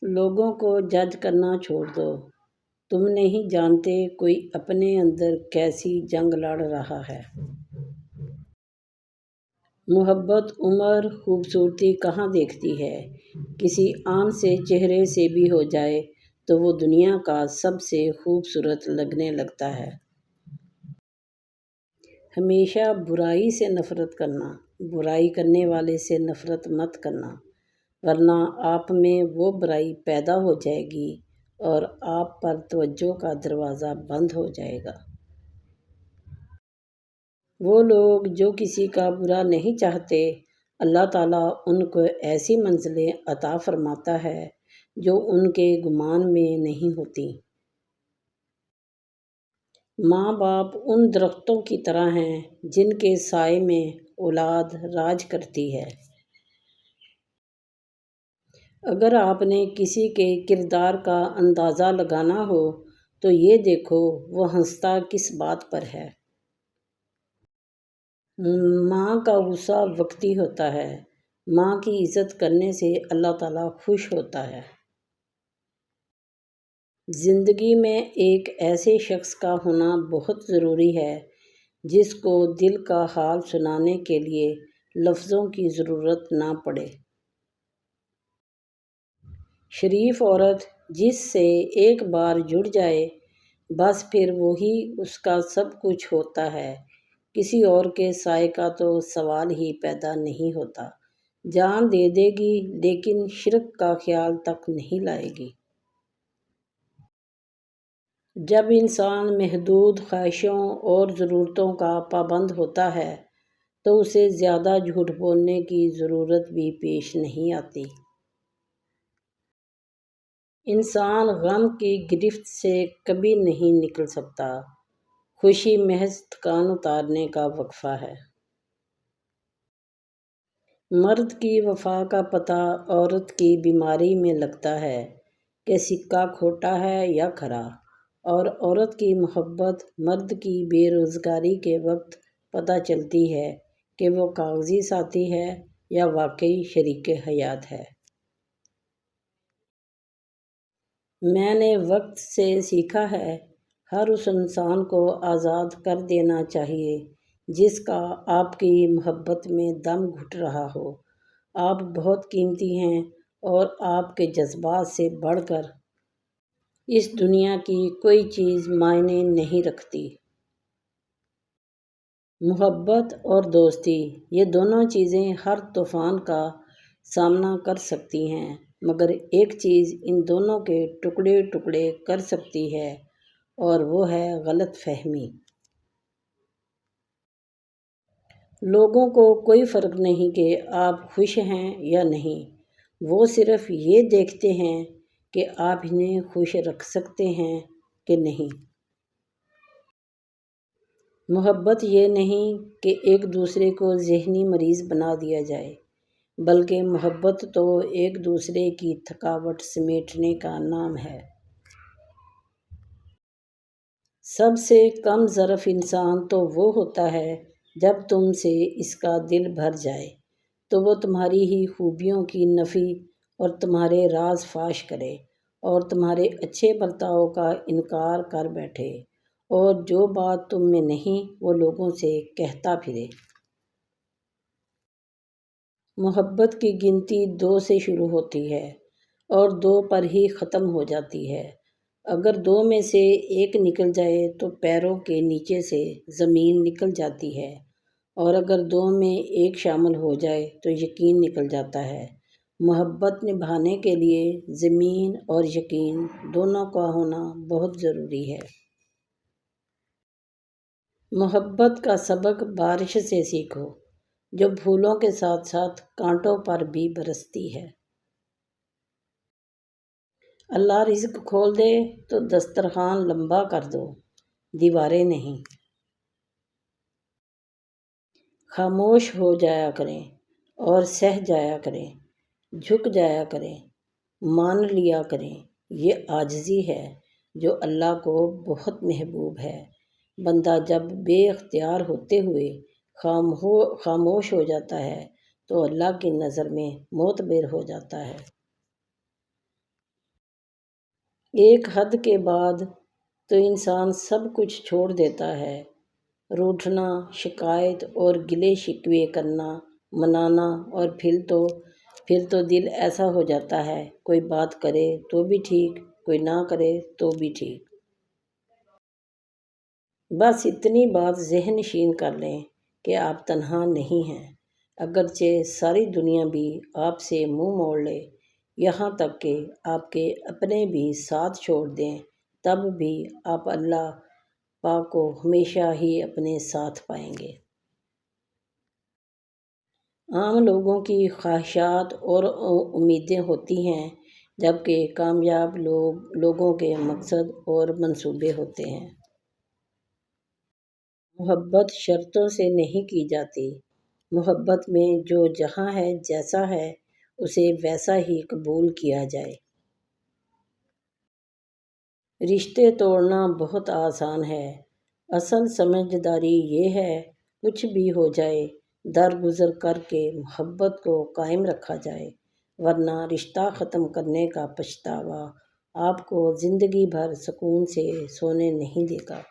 لوگوں کو جج کرنا چھوڑ دو۔ تم نہیں جانتے کوئی اپنے اندر کیسی جنگ لڑ رہا ہے۔ محبت عمر خوبصورتی کہاں دیکھتی ہے۔ کسی عام سے چہرے سے بھی ہو جائے تو وہ دنیا کا سب سے خوبصورت لگنے لگتا ہے۔ ہمیشہ برائی سے نفرت کرنا، برائی کرنے والے سے نفرت مت کرنا، ورنہ آپ میں وہ برائی پیدا ہو جائے گی اور آپ پر توجہ کا دروازہ بند ہو جائے گا۔ وہ لوگ جو کسی کا برا نہیں چاہتے، اللہ تعالیٰ ان کو ایسی منزلیں عطا فرماتا ہے جو ان کے گمان میں نہیں ہوتی۔ ماں باپ ان درختوں کی طرح ہیں جن کے سائے میں اولاد راج کرتی ہے۔ اگر آپ نے کسی کے کردار کا اندازہ لگانا ہو تو یہ دیکھو وہ ہنستا کس بات پر ہے۔ ماں کا غصہ وقتی ہوتا ہے، ماں کی عزت کرنے سے اللہ تعالیٰ خوش ہوتا ہے۔ زندگی میں ایک ایسے شخص کا ہونا بہت ضروری ہے جس کو دل کا حال سنانے کے لیے لفظوں کی ضرورت نہ پڑے۔ شریف عورت جس سے ایک بار جڑ جائے بس پھر وہی اس کا سب کچھ ہوتا ہے، کسی اور کے سائے کا تو سوال ہی پیدا نہیں ہوتا۔ جان دے دے گی لیکن شرک کا خیال تک نہیں لائے گی۔ جب انسان محدود خواہشوں اور ضرورتوں کا پابند ہوتا ہے تو اسے زیادہ جھوٹ بولنے کی ضرورت بھی پیش نہیں آتی۔ انسان غم کی گرفت سے کبھی نہیں نکل سکتا۔ خوشی محض تھکان اتارنے کا وقفہ ہے۔ مرد کی وفا کا پتہ عورت کی بیماری میں لگتا ہے کہ سکہ کھوٹا ہے یا کھرا، اور عورت کی محبت مرد کی بے روزگاری کے وقت پتہ چلتی ہے کہ وہ کاغذی ساتھی ہے یا واقعی شریک حیات ہے۔ میں نے وقت سے سیکھا ہے ہر اس انسان کو آزاد کر دینا چاہیے جس کا آپ کی محبت میں دم گھٹ رہا ہو۔ آپ بہت قیمتی ہیں اور آپ کے جذبات سے بڑھ کر اس دنیا کی کوئی چیز معنی نہیں رکھتی۔ محبت اور دوستی یہ دونوں چیزیں ہر طوفان کا سامنا کر سکتی ہیں، مگر ایک چیز ان دونوں کے ٹکڑے ٹکڑے کر سکتی ہے اور وہ ہے غلط فہمی۔ لوگوں کو کوئی فرق نہیں کہ آپ خوش ہیں یا نہیں، وہ صرف یہ دیکھتے ہیں کہ آپ انہیں خوش رکھ سکتے ہیں کہ نہیں۔ محبت یہ نہیں کہ ایک دوسرے کو ذہنی مریض بنا دیا جائے، بلکہ محبت تو ایک دوسرے کی تھکاوٹ سمیٹنے کا نام ہے۔ سب سے کم ظرف انسان تو وہ ہوتا ہے جب تم سے اس کا دل بھر جائے تو وہ تمہاری ہی خوبیوں کی نفی اور تمہارے راز فاش کرے اور تمہارے اچھے برتاؤ کا انکار کر بیٹھے، اور جو بات تم میں نہیں وہ لوگوں سے کہتا پھرے۔ محبت کی گنتی 2 سے شروع ہوتی ہے اور 2 پر ہی ختم ہو جاتی ہے۔ اگر 2 میں سے ایک نکل جائے تو پیروں کے نیچے سے زمین نکل جاتی ہے، اور اگر 2 میں ایک شامل ہو جائے تو یقین نکل جاتا ہے۔ محبت نبھانے کے لیے زمین اور یقین دونوں کا ہونا بہت ضروری ہے۔ محبت کا سبق بارش سے سیکھو جو پھولوں کے ساتھ ساتھ کانٹوں پر بھی برستی ہے۔ اللہ رزق کھول دے تو دسترخوان لمبا کر دو، دیواریں نہیں۔ خاموش ہو جایا کریں اور سہ جایا کریں، جھک جایا کریں، مان لیا کریں۔ یہ عاجزی ہے جو اللہ کو بہت محبوب ہے۔ بندہ جب بے اختیار ہوتے ہوئے خاموش ہو جاتا ہے تو اللہ کی نظر میں معتبر ہو جاتا ہے۔ ایک حد کے بعد تو انسان سب کچھ چھوڑ دیتا ہے، روٹھنا، شکایت اور گلے شکوے کرنا، منانا، اور پھر تو دل ایسا ہو جاتا ہے، کوئی بات کرے تو بھی ٹھیک، کوئی نہ کرے تو بھی ٹھیک۔ بس اتنی بات ذہن نشین کر لیں کہ آپ تنہا نہیں ہیں، اگرچہ ساری دنیا بھی آپ سے منہ موڑ لے، یہاں تک کہ آپ کے اپنے بھی ساتھ چھوڑ دیں، تب بھی آپ اللہ پاک کو ہمیشہ ہی اپنے ساتھ پائیں گے۔ عام لوگوں کی خواہشات اور امیدیں ہوتی ہیں، جبکہ کامیاب لوگوں کے مقصد اور منصوبے ہوتے ہیں۔ محبت شرطوں سے نہیں کی جاتی، محبت میں جو جہاں ہے، جیسا ہے، اسے ویسا ہی قبول کیا جائے۔ رشتے توڑنا بہت آسان ہے، اصل سمجھداری یہ ہے کچھ بھی ہو جائے درگزر کر کے محبت کو قائم رکھا جائے، ورنہ رشتہ ختم کرنے کا پچھتاوا آپ کو زندگی بھر سکون سے سونے نہیں دے گا۔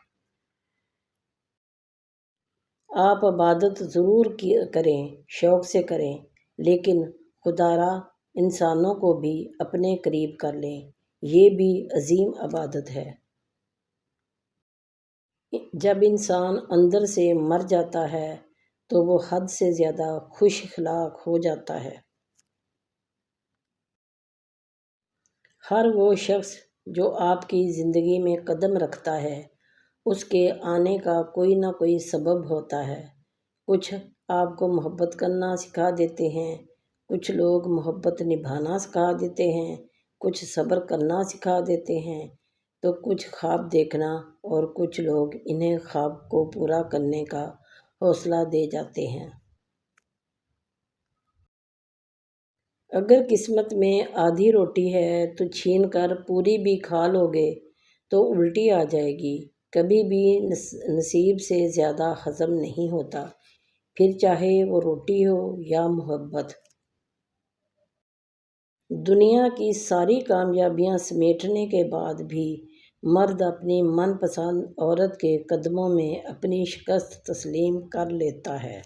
آپ عبادت ضرور کریں، شوق سے کریں، لیکن خدا را انسانوں کو بھی اپنے قریب کر لیں، یہ بھی عظیم عبادت ہے۔ جب انسان اندر سے مر جاتا ہے تو وہ حد سے زیادہ خوش اخلاق ہو جاتا ہے۔ ہر وہ شخص جو آپ کی زندگی میں قدم رکھتا ہے، اس کے آنے کا کوئی نہ کوئی سبب ہوتا ہے۔ کچھ آپ کو محبت کرنا سکھا دیتے ہیں، کچھ لوگ محبت نبھانا سکھا دیتے ہیں، کچھ صبر کرنا سکھا دیتے ہیں، تو کچھ خواب دیکھنا، اور کچھ لوگ انہیں خواب کو پورا کرنے کا حوصلہ دے جاتے ہیں۔ اگر قسمت میں آدھی روٹی ہے تو چھین کر پوری بھی کھا لو گے تو الٹی آ جائے گی۔ کبھی بھی نصیب سے زیادہ ہضم نہیں ہوتا، پھر چاہے وہ روٹی ہو یا محبت۔ دنیا کی ساری کامیابیاں سمیٹنے کے بعد بھی مرد اپنی من پسند عورت کے قدموں میں اپنی شکست تسلیم کر لیتا ہے۔